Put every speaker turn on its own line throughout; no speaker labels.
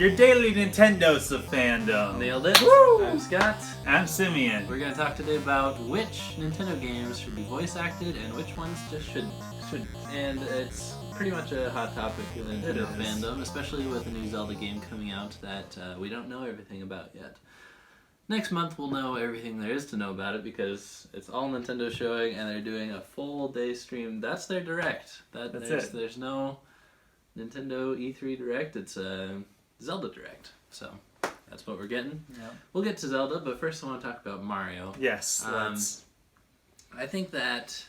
Your daily Nintendo's of fandom.
Nailed it.
Woo!
I'm Scott.
I'm Simeon.
We're going to talk today about which Nintendo games should be voice acted and which ones just shouldn't. And it's pretty much a hot topic in Nintendo fandom, especially with a new Zelda game coming out that we don't know everything about yet. Next month we'll know everything there is to know about it because it's all Nintendo showing and they're doing a full day stream. That's their direct.
That's it.
There's no Nintendo E3 Direct. It's a Zelda Direct. So that's what we're getting.
Yep.
We'll get to Zelda, but first I want to talk about Mario.
Yes, let's.
I think that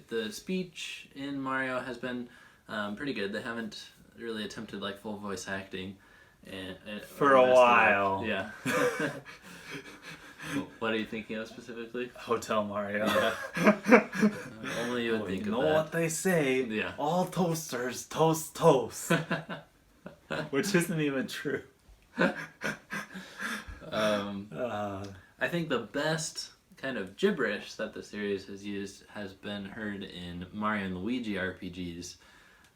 the speech in Mario has been pretty good. They haven't really attempted like full voice acting.
For a while.
Yeah. What are you thinking of specifically?
Hotel Mario.
Yeah. Only you would think
you
of
know
that.
what they say?
Yeah.
All toasters toast toast. Which isn't even true.
I think the best kind of gibberish that the series has used has been heard in Mario and Luigi RPGs.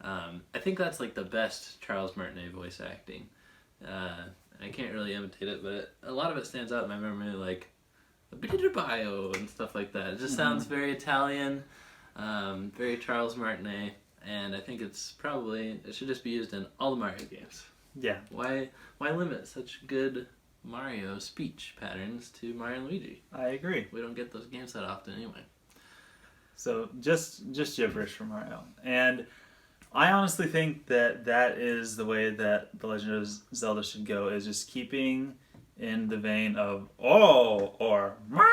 I think that's like the best Charles Martinet voice acting. I can't really imitate it, but a lot of it stands out in my memory, like "Bitter Bio" and stuff like that. It just sounds very Italian, very Charles Martinet, and I think it should just be used in all the Mario games.
Yeah.
Why limit such good Mario speech patterns to Mario and Luigi?
I agree.
We don't get those games that often anyway.
So just gibberish for Mario. And I honestly think that is the way that The Legend of Zelda should go, is just keeping in the vein of "oh" or "ma"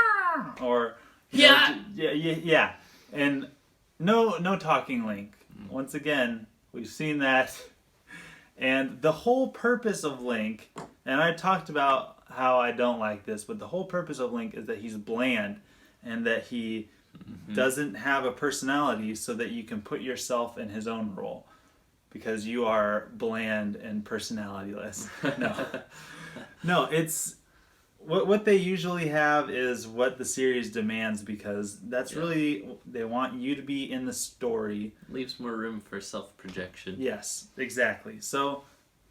or
Yeah.
Yeah. And no talking Link. Once again, we've seen that. And the whole purpose of Link, and I talked about how I don't like this, but the whole purpose of Link is that he's bland and that he doesn't have a personality so that you can put yourself in his own role because you are bland and personalityless. No, it's what they usually have is what the series demands because that's really, they want you to be in the story.
Leaves more room for self-projection.
Yes, exactly. So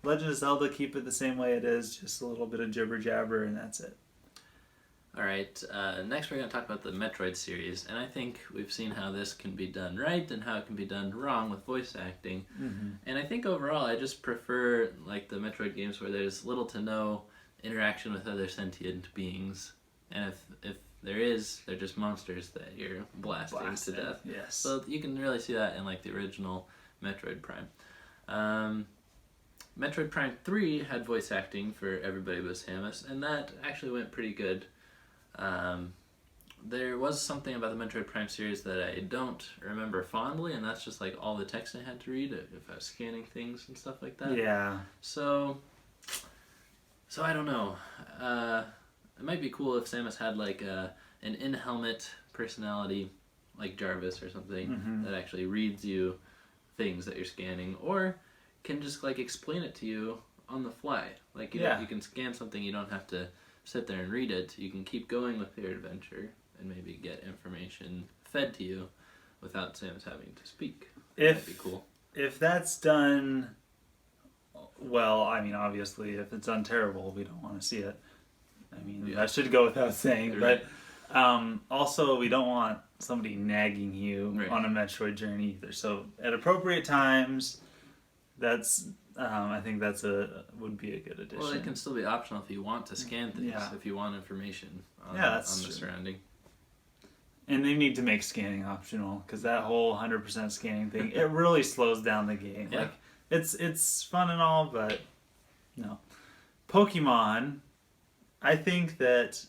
Legend of Zelda, keep it the same way it is, just a little bit of jibber jabber and that's it.
Alright, next we're going to talk about the Metroid series, and I think we've seen how this can be done right and how it can be done wrong with voice acting. And I think overall I just prefer like the Metroid games where there's little to no interaction with other sentient beings, and if there is, they're just monsters that you're blasting to death.
Yes.
So you can really see that in like the original Metroid Prime. Metroid Prime 3 had voice acting for everybody but Samus, and that actually went pretty good. There was something about the Metroid Prime series that I don't remember fondly, and that's just like all the text I had to read if I was scanning things and stuff like that.
Yeah.
So I don't know. It might be cool if Samus had like an in-helmet personality, like Jarvis or something, that actually reads you things that you're scanning, or can just like explain it to you on the fly. Like you can scan something, you don't have to sit there and read it. You can keep going with your adventure and maybe get information fed to you without Samus having to speak. That'd be cool.
If that's done well, I mean, obviously, if it's done terrible, we don't want to see it. I mean, that should go without saying.
Right.
But also, we don't want somebody nagging you on a Metroid journey either. So, at appropriate times, I think would be a good addition.
Well, it can still be optional if you want to scan things, if you want information on the surrounding.
And they need to make scanning optional, because that whole 100% scanning thing, it really slows down the game.
Yeah.
Like, it's fun and all, but no. Pokemon, I think that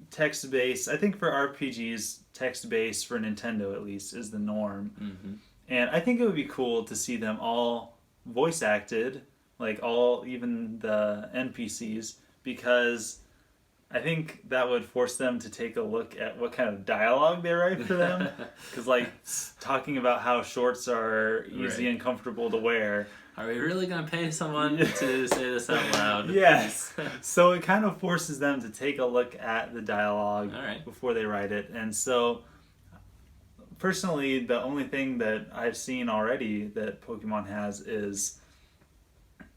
text-based, I think for RPGs, text-based, for Nintendo at least, is the norm. And I think it would be cool to see them all voice acted, like even the NPCs, because I think that would force them to take a look at what kind of dialogue they write for them. Because like talking about how shorts are easy and comfortable to wear.
Are we really going to pay someone to say this out loud?
Yes. So it kind of forces them to take a look at the dialogue before they write it. And so personally, the only thing that I've seen already that Pokemon has is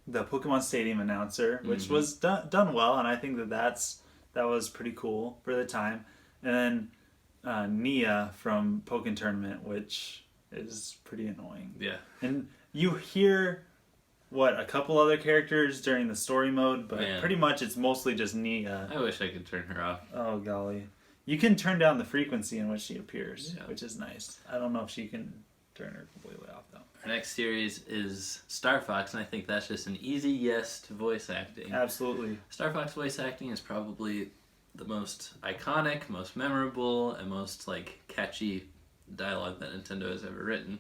the Pokemon Stadium announcer, which
Mm-hmm.
was done well, and I think that was pretty cool for the time. And then Nia from Pokken Tournament, which is pretty annoying.
Yeah.
And you hear a couple other characters during the story mode, but
Man.
pretty much it's mostly just Nia.
I wish I could turn her off.
Oh golly. You can turn down the frequency in which she appears,
Yeah.
which is nice. I don't know if she can turn her completely off though.
Our next series is Star Fox, and I think that's just an easy yes to voice acting.
Absolutely.
Star Fox voice acting is probably the most iconic, most memorable, and most like catchy dialogue that Nintendo has ever written.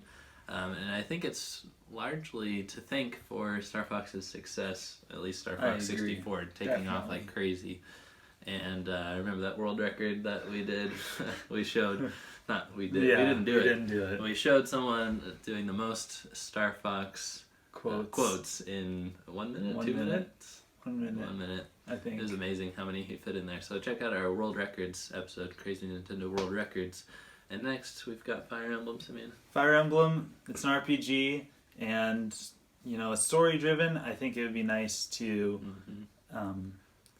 And I think it's largely to thank for Star Fox's success, at least Star Fox 64, taking off like crazy. And I remember that world record that we did. We showed, we didn't do it. We showed someone doing the most Star Fox quotes in 1 minute, 2 minutes?
1 minute.
1 minute.
I think.
It was amazing how many he fit in there. So check out our World Records episode, Crazy Nintendo World Records. And next we've got Fire Emblem, Simeon.
Fire Emblem, it's an RPG, and it's story driven. I think it would be nice to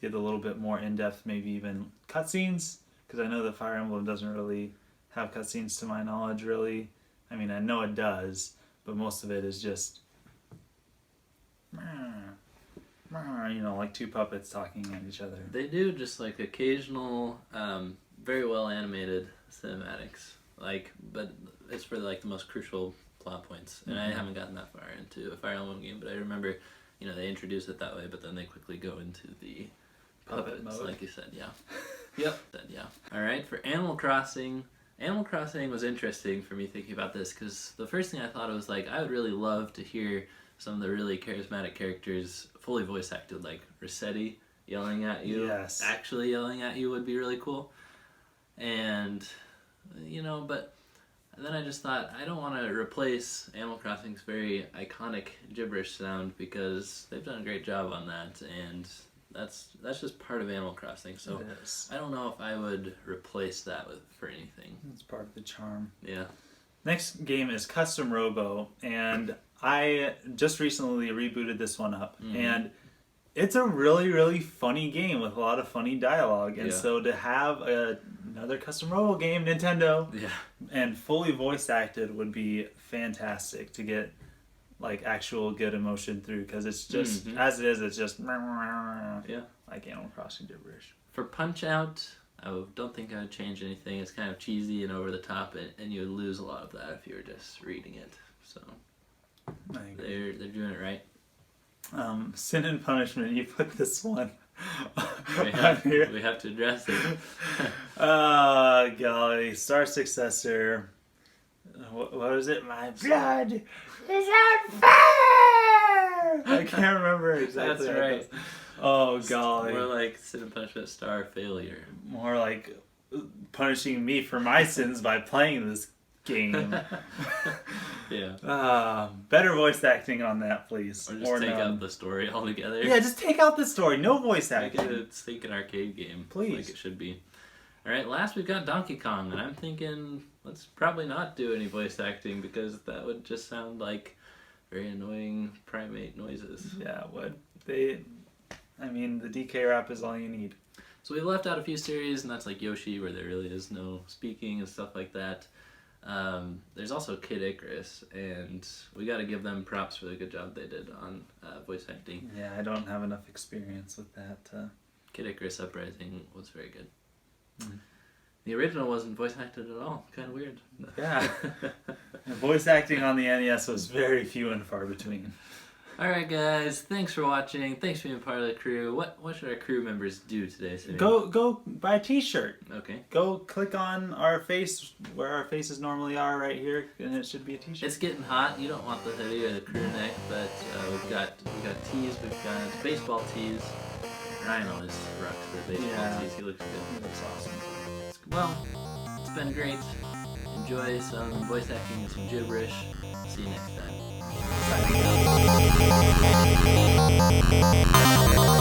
get a little bit more in depth, maybe even cutscenes, because I know that Fire Emblem doesn't really have cutscenes to my knowledge. Really, I mean I know it does, but most of it is just like two puppets talking at each other.
They do just like occasional, very well animated cinematics, but it's for like the most crucial plot points. And I haven't gotten that far into a Fire Emblem game, but I remember, they introduce it that way, but then they quickly go into the puppets,
mode.
like you said, yeah. Yep. All right, for Animal Crossing. Animal Crossing was interesting for me thinking about this, because the first thing I thought was like, I would really love to hear some of the really charismatic characters fully voice acted, like Rossetti yelling at you.
Yes.
Actually yelling at you would be really cool. And, but then I just thought, I don't want to replace Animal Crossing's very iconic gibberish sound, because they've done a great job on that, and that's just part of Animal Crossing. So I don't know if I would replace that for anything.
It's part of the charm.
Yeah.
Next game is Custom Robo, and I just recently rebooted this one up, and it's a really, really funny game with a lot of funny dialogue. And so to have another Custom Robo game, Nintendo, and fully voice acted would be fantastic to get like actual good emotion through, because it's just as it is, it's just like Animal Crossing gibberish.
For Punch Out, I don't think I would change anything. It's kind of cheesy and over the top, and you would lose a lot of that if you were just reading it. So they're doing it right.
Sin and Punishment, you put this one
We have to address it.
Golly, Star Successor. What was it? My blood is on fire! I can't remember exactly.
That's right.
Oh, golly.
More like Sin and Punishment Star Failure.
More like punishing me for my sins by playing this game.
Yeah.
Better voice acting on that, please.
Or just take out the story altogether.
Yeah, just take out the story. No voice
Make
acting.
it a stinking arcade game.
Please.
Like it should be. Alright, last we've got Donkey Kong, and I'm thinking let's probably not do any voice acting, because that would just sound like very annoying primate noises.
Yeah, the DK rap is all you need.
So we left out a few series, and that's like Yoshi, where there really is no speaking and stuff like that. There's also Kid Icarus, and we got to give them props for the good job they did on voice acting.
Yeah, I don't have enough experience with that.
Kid Icarus Uprising was very good. The original wasn't voice acted at all. Kind of weird.
Yeah. Voice acting on the NES was very few and far between.
Alright guys, thanks for watching. Thanks for being part of the crew. What should our crew members do today, Cindy?
Go buy a t-shirt.
Okay.
Go click on our face, where our faces normally are, right here, and it should be a t-shirt.
It's getting hot. You don't want the hoodie or the crew neck, but we've got tees, we've got baseball tees. Ryan always rocks the baseball tees. He looks good.
He looks awesome.
Well, it's been great. Enjoy some voice acting and some gibberish. See you next time.
Signing out.